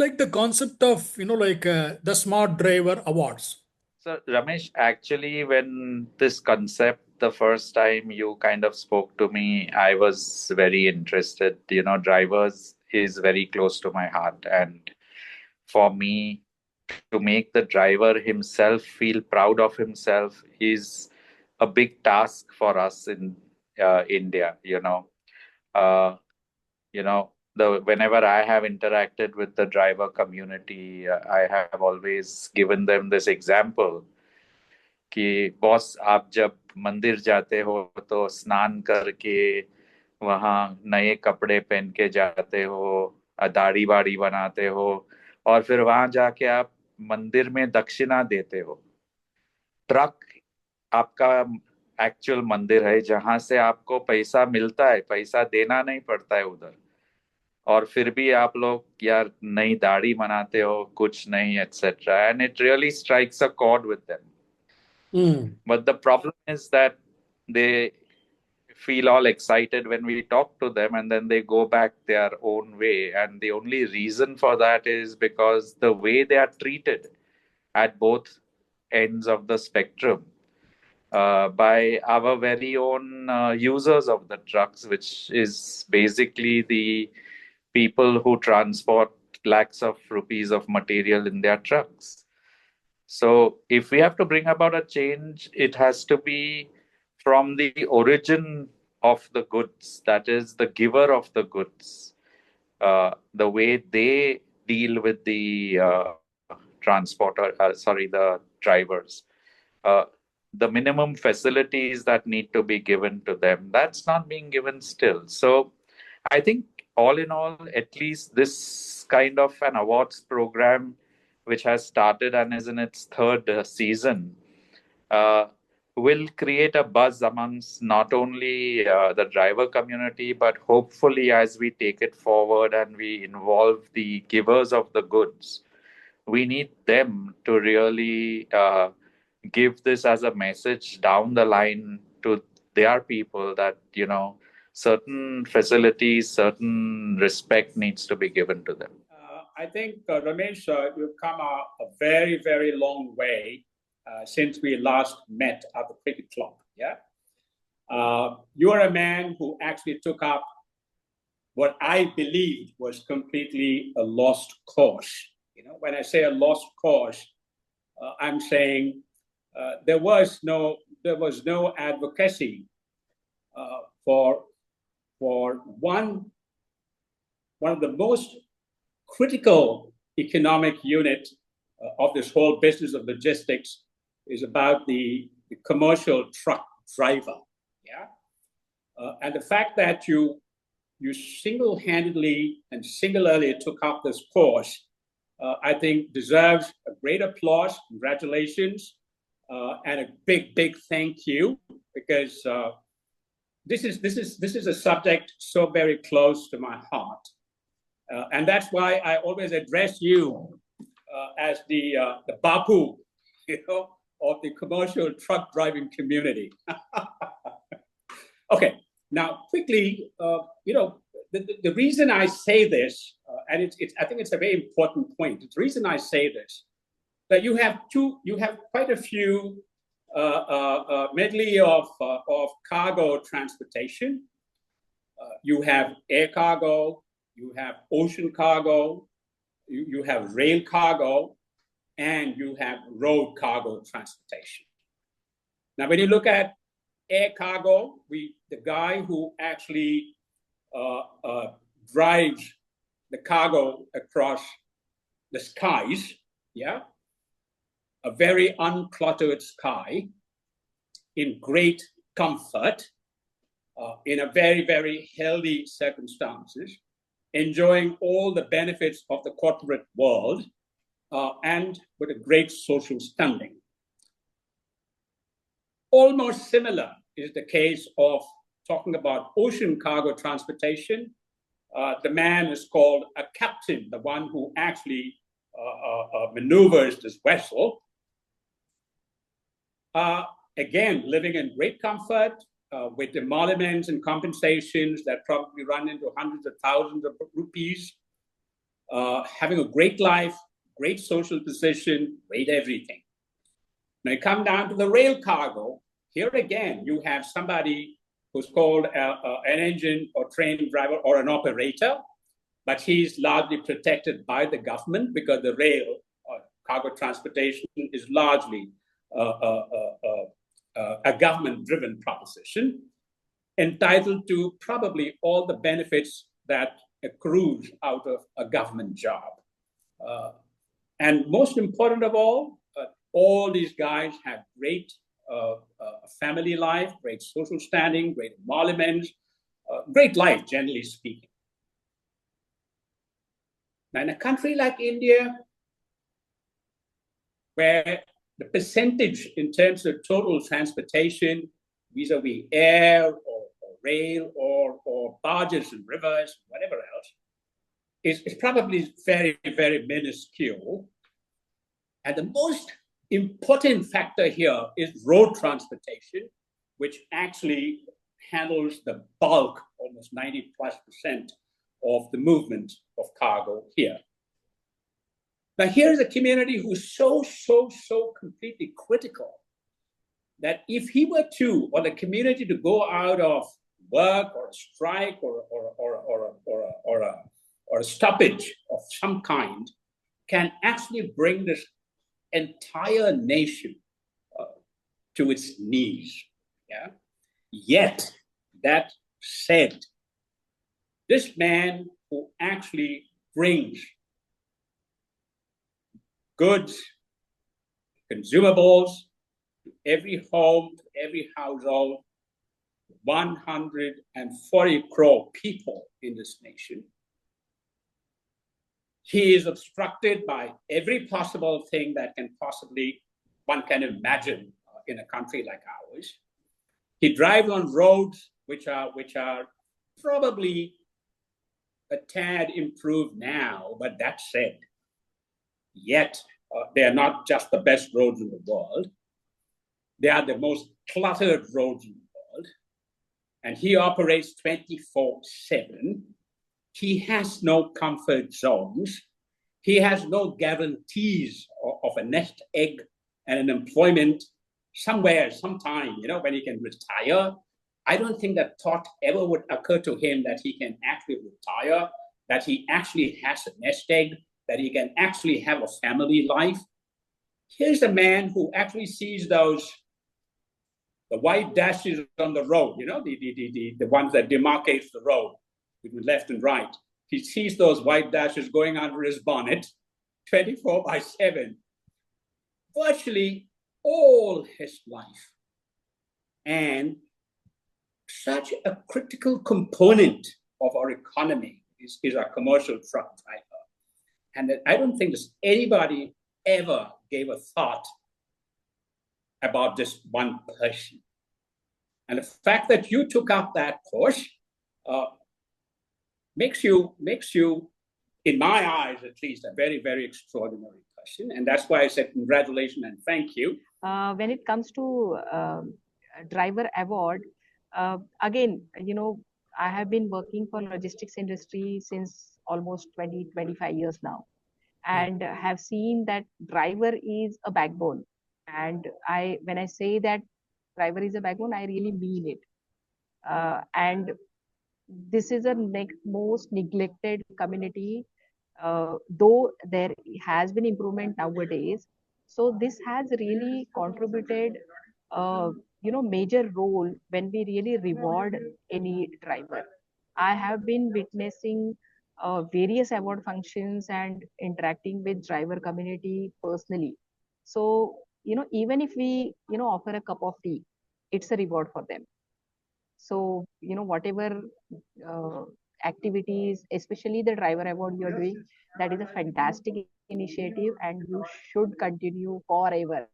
like the concept of, the smart driver awards? So, Ramesh, actually, when this concept, the first time you kind of spoke to me, I was very interested. Drivers is very close to my heart. And for me, to make the driver himself feel proud of himself is a big task for us in India. Uh, whenever I have interacted with the driver community, I have always given them this example कि boss आप जब मंदिर जाते हो तो स्नान करके वहाँ नए कपड़े पहन के जाते हो, दाढ़ी बाड़ी बनाते हो, और फिर वहां जाके आप मंदिर में दक्षिणा देते हो। ट्रक आपका एक्चुअल मंदिर है जहां से आपको पैसा मिलता है, पैसा देना नहीं पड़ता है उधर, और फिर भी आप लोग यार नई दाढ़ी बनाते हो, कुछ नहीं, etcetera, and it really strikes a cord with them. But the problem is that they feel all excited when we talk to them, and then they go back their own way. And the only reason for that is because the way they are treated at both ends of the spectrum by our very own users of the trucks, which is basically the people who transport lakhs of rupees of material in their trucks. So, if we have to bring about a change, it has to be from the origin of the goods, that is, the giver of the goods, the way they deal with the the drivers, uh, the minimum facilities that need to be given to them. That's not being given still. So, I think all in all, at least this kind of an awards program, which has started and is in its third season, uh, will create a buzz amongst not only the driver community, but hopefully as we take it forward and we involve the givers of the goods, we need them to really give this as a message down the line to their people that, certain facilities, certain respect needs to be given to them. I think, Ramesh, you've come a very, very long way since we last met at the cricket club. Yeah, you're a man who actually took up what I believed was completely a lost cause. When I say a lost cause, I'm saying there was no advocacy for one of the most critical economic unit of this whole business of logistics is about the commercial truck driver. Yeah, and the fact that you single-handedly and singularly took up this cause, I think deserves a great applause. Congratulations, and a big thank you, because this is a subject so very close to my heart, and that's why I always address you as the Bapu, of the commercial truck driving community. Okay, now quickly, the reason I say this, and I think it's a very important point. The reason I say this, that you have quite a few medley of cargo transportation. You have air cargo, you have ocean cargo, you have rail cargo, and you have road cargo transportation. Now, when you look at air cargo, the guy who actually drives the cargo across the skies, yeah, a very uncluttered sky, in great comfort, in a very, very healthy circumstances, enjoying all the benefits of the corporate world, and with a great social standing. Almost similar is the case of talking about ocean cargo transportation. The man is called a captain, the one who actually maneuvers this vessel. Again, living in great comfort, with emoluments and compensations that probably run into hundreds of thousands of rupees. having a great life, great social position, great everything. Now you come down to the rail cargo. Here again, you have somebody who's called an engine or train driver or an operator, but he's largely protected by the government because the rail or cargo transportation is largely a government-driven proposition, entitled to probably all the benefits that accrues out of a government job. And most important of all these guys have great family life, great social standing, great emoluments, great life, generally speaking. Now, in a country like India, where the percentage in terms of total transportation vis-a-vis air or rail or barges and rivers, whatever else, is probably very, very minuscule. And the most important factor here is road transportation, which actually handles the bulk, almost 90+% of the movement of cargo here. Now, here's a community who's so completely critical that if he were to, or the community to go out of work or a strike or a stoppage of some kind, can actually bring this entire nation to its knees. Yeah. Yet, that said, this man who actually brings goods, consumables to every home, to every household, 140 crore people in this nation. He is obstructed by every possible thing that can possibly one can imagine in a country like ours. He drives on roads which are probably a tad improved now, but that said, yet they are not just the best roads in the world. They are the most cluttered roads in the world. And he operates 24/7. He has no comfort zones. He has no guarantees of a nest egg and an employment somewhere, sometime, when he can retire. I don't think that thought ever would occur to him that he can actually retire, that he actually has a nest egg, that he can actually have a family life. Here's a man who actually sees the white dashes on the road, the ones that demarcates the road between left and right. He sees those white dashes going under his bonnet 24/7, virtually all his life. And such a critical component of our economy is our commercial truck driver. And I don't think there's anybody ever gave a thought about this one person. And the fact that you took up that course makes you, in my eyes at least, a very, very extraordinary person. And that's why I said congratulations and thank you. When it comes to driver award, again, I have been working for logistics industry since almost 25 years now, and have seen that driver is a backbone. And when I say that driver is a backbone, I really mean it. And this is a most neglected community, though there has been improvement nowadays. So this has really contributed major role when we really reward any driver. I have been witnessing various award functions and interacting with driver community personally. So, even if we, offer a cup of tea, it's a reward for them. So, whatever activities, especially the driver award you're doing, that is a fantastic initiative and you should continue forever.